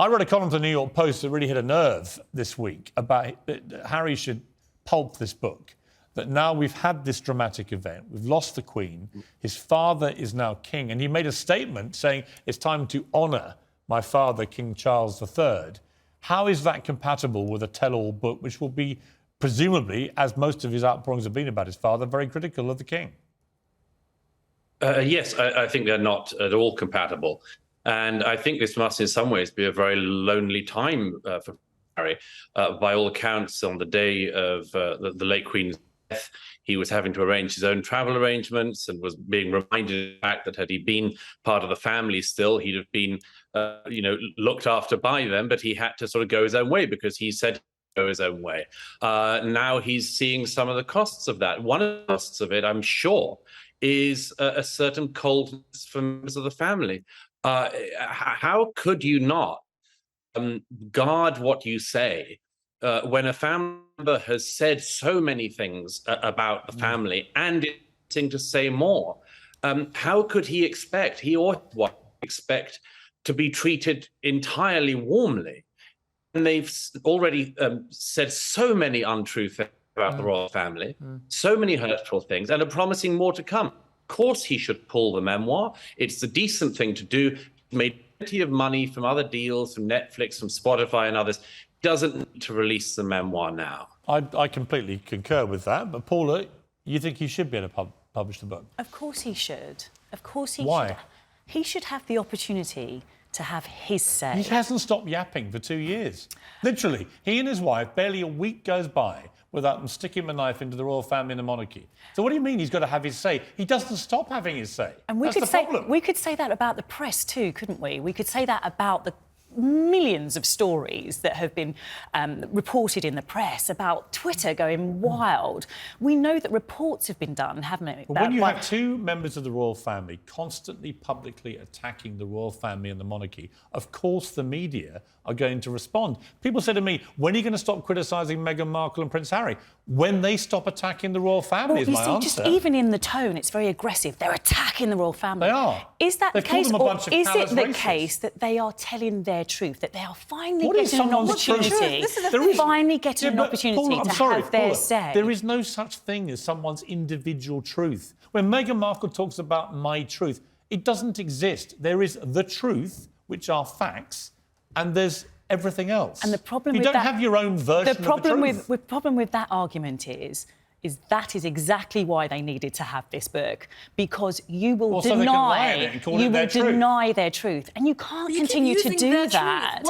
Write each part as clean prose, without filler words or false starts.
I read a column to the New York Post that really hit a nerve this week about Harry should pulp this book, that now we've had this dramatic event, we've lost the Queen, his father is now king, and he made a statement saying it's time to honour my father, King Charles III. How is that compatible with a tell-all book which will be, presumably, as most of his outpourings have been about his father, very critical of the king? Yes, I think they're not at all compatible. And I think this must in some ways be a very lonely time for Harry. By all accounts, on the day of the late Queen's death, he was having to arrange his own travel arrangements and was being reminded of the fact that had he been part of the family still, he'd have been, looked after by them, but he had to sort of go his own way because he said he'd go his own way. Now he's seeing some of the costs of that. One of the costs of it, I'm sure, is a certain coldness for members of the family. How could you not guard what you say when a family member has said so many things about the family and is wanting to say more? How could he expect, he or what expect, to be treated entirely warmly? And they've already said so many untrue things about the royal family, so many hurtful things, and are promising more to come. Of course he should pull the memoir. It's the decent thing to do. He made plenty of money from other deals, from Netflix, from Spotify and others. Doesn't need to release the memoir now. I completely concur with that. But Paula, you think he should be able to publish the book? Of course he should. Of course he should. Why? He should have the opportunity to have his say. He hasn't stopped yapping for 2 years. Literally, he and his wife, barely a week goes by without them sticking a knife into the royal family and the monarchy. So what do you mean he's got to have his say? He doesn't stop having his say. And That's the problem. we could say that about the press too, couldn't we? We could say that about the millions of stories that have been reported in the press about Twitter going wild. We know that reports have been done, haven't they? But when you have two members of the royal family constantly publicly attacking the royal family and the monarchy, of course the media are going to respond. People say to me, when are you going to stop criticising Meghan Markle and Prince Harry? When they stop attacking the royal family, is my answer. Just even in the tone, it's very aggressive. They're attacking the royal family. They are. Is that the case, or is it the racists. case that they are telling their truth, that they are finally What is getting an someone's opportunity, truth? finally getting an opportunity Paula, to sorry, have their Paula, say? There is no such thing as someone's individual truth. When Meghan Markle talks about my truth, it doesn't exist. There is the truth, which are facts, and there's everything else. And the problem you with don't that, have your own version of the truth. The problem with that argument is that is exactly why they needed to have this book, because you will deny their truth, and you can't continue to do that.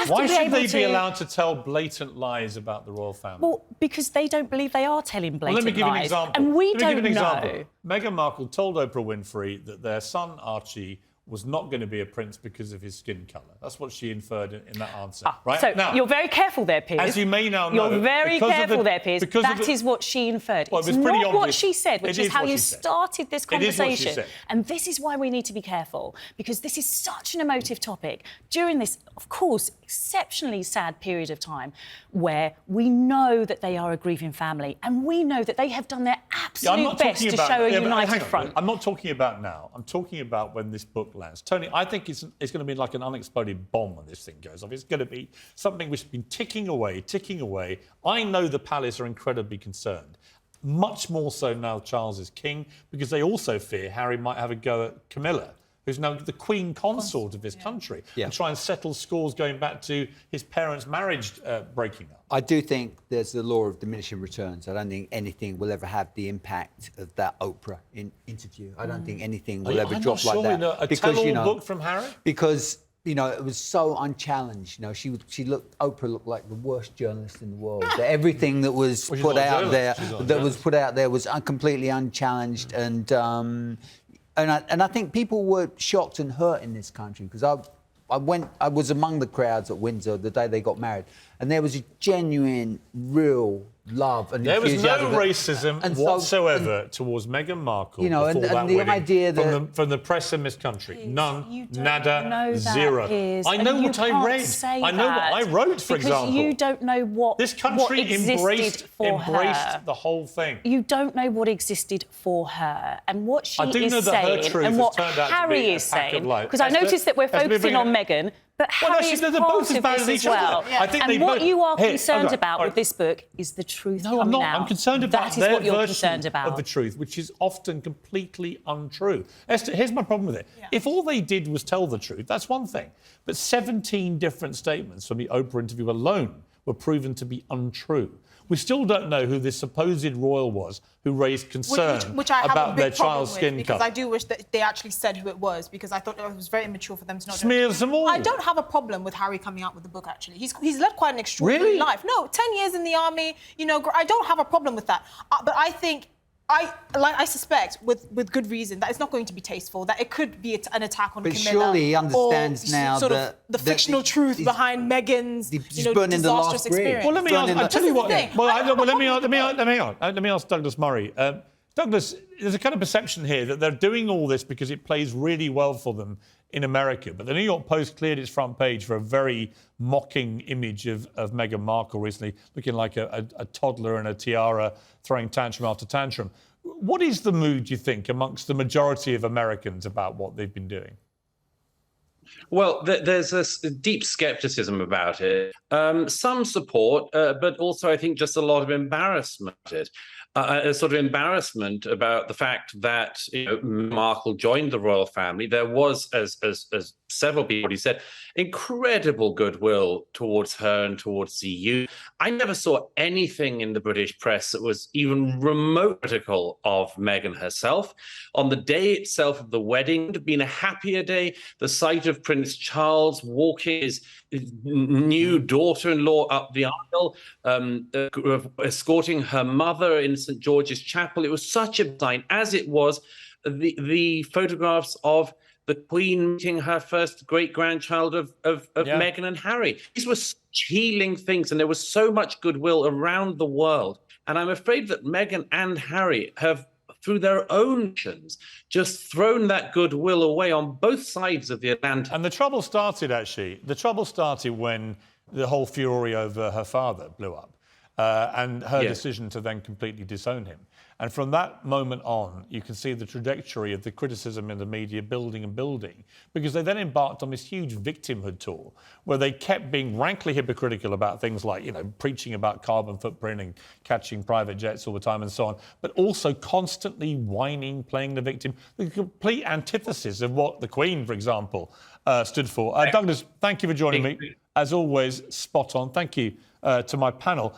Why should they be allowed to tell blatant lies about the royal family? Well, because they don't believe they are telling blatant lies. Let me give you an example. And we don't know. Meghan Markle told Oprah Winfrey that their son Archie was not going to be a prince because of his skin colour. That's what she inferred in that answer. Right? So now, you're very careful there, Piers. As you may now know... You're very careful there, Piers. That is what she inferred. Well, it's not what she said, which is how you started this conversation. And this is why we need to be careful, because this is such an emotive topic during this, of course, exceptionally sad period of time where we know that they are a grieving family and we know that they have done their absolute best to show a united front. I'm not talking about now. I'm talking about when this book lands. Tony, I think it's going to be like an unexploded bomb when this thing goes off. It's going to be something which has been ticking away. I know the palace are incredibly concerned, much more so now Charles is king, because they also fear Harry might have a go at Camilla, who's now the Queen Consort of this country, and try and settle scores going back to his parents' marriage breaking up. I do think there's the law of diminishing returns. I don't think anything will ever have the impact of that Oprah interview. I don't think anything will ever drop like that. A tell-all book from Harry? Because, it was so unchallenged. Oprah looked like the worst journalist in the world. Everything that was put out there was completely unchallenged, and I think people were shocked and hurt in this country, because I was among the crowds at Windsor the day they got married, and there was a genuine, real love and enthusiasm. There was no racism whatsoever towards Meghan Markle before that the wedding, idea that from the press in this country. None, nada, know that, zero. Piers, I know what I read. I know what I wrote, for example. Because you don't know what this country embraced the whole thing. You don't know what existed for her, and what she is saying, her truth and what has turned out Harry to be is saying. Because I noticed that we're focusing on Meghan, But Harry is part of this as well. Yeah. I think and what you are concerned about with this book is the truth coming out. No, I'm not. I'm concerned about that is what you're concerned about. Of the truth, which is often completely untrue. Esther, here's my problem with it. Yeah. If all they did was tell the truth, that's one thing. But 17 different statements from the Oprah interview alone were proven to be untrue. We still don't know who this supposed royal was who raised concern which I have about a big their child's skin because colour. I do wish that they actually said who it was, because I thought it was very immature for them to not smears them all. I don't have a problem with Harry coming out with the book, actually. He's led quite an extraordinary life. No, 10 years in the army, you know, I don't have a problem with that. But I think I suspect, with good reason, that it's not going to be tasteful, that it could be an attack on Camilla. But surely he understands now sort of the fictional truth behind Meghan's disastrous experience. Well, let me ask. I'll tell you what. Let me ask Douglas Murray. Douglas, there's a kind of perception here that they're doing all this because it plays really well for them in America. But the New York Post cleared its front page for a very mocking image of Meghan Markle recently, looking like a toddler in a tiara, throwing tantrum after tantrum. What is the mood, you think, amongst the majority of Americans about what they've been doing? Well, there's a deep skepticism about it. Some support, but also I think just a lot of embarrassment at it. A sort of embarrassment about the fact that Markle joined the royal family. There was, as several people already said, incredible goodwill towards her and towards the EU. I never saw anything in the British press that was even remote critical of Meghan herself. On the day itself of the wedding, it would have been a happier day. The sight of Prince Charles walking his new daughter-in-law up the aisle, escorting her mother in St. George's Chapel. It was such a sign, as it was the photographs of the Queen meeting her first great-grandchild of Meghan and Harry. These were such healing things, and there was so much goodwill around the world. And I'm afraid that Meghan and Harry have, through their own actions, just thrown that goodwill away on both sides of the Atlantic. And the trouble started, actually. The trouble started when the whole fury over her father blew up and her decision to then completely disown him. And from that moment on, you can see the trajectory of the criticism in the media building and building, because they then embarked on this huge victimhood tour where they kept being rankly hypocritical about things like, preaching about carbon footprint and catching private jets all the time and so on, but also constantly whining, playing the victim, the complete antithesis of what the Queen, for example, stood for. Douglas, thank you for joining me. As always, spot on. Thank you to my panel.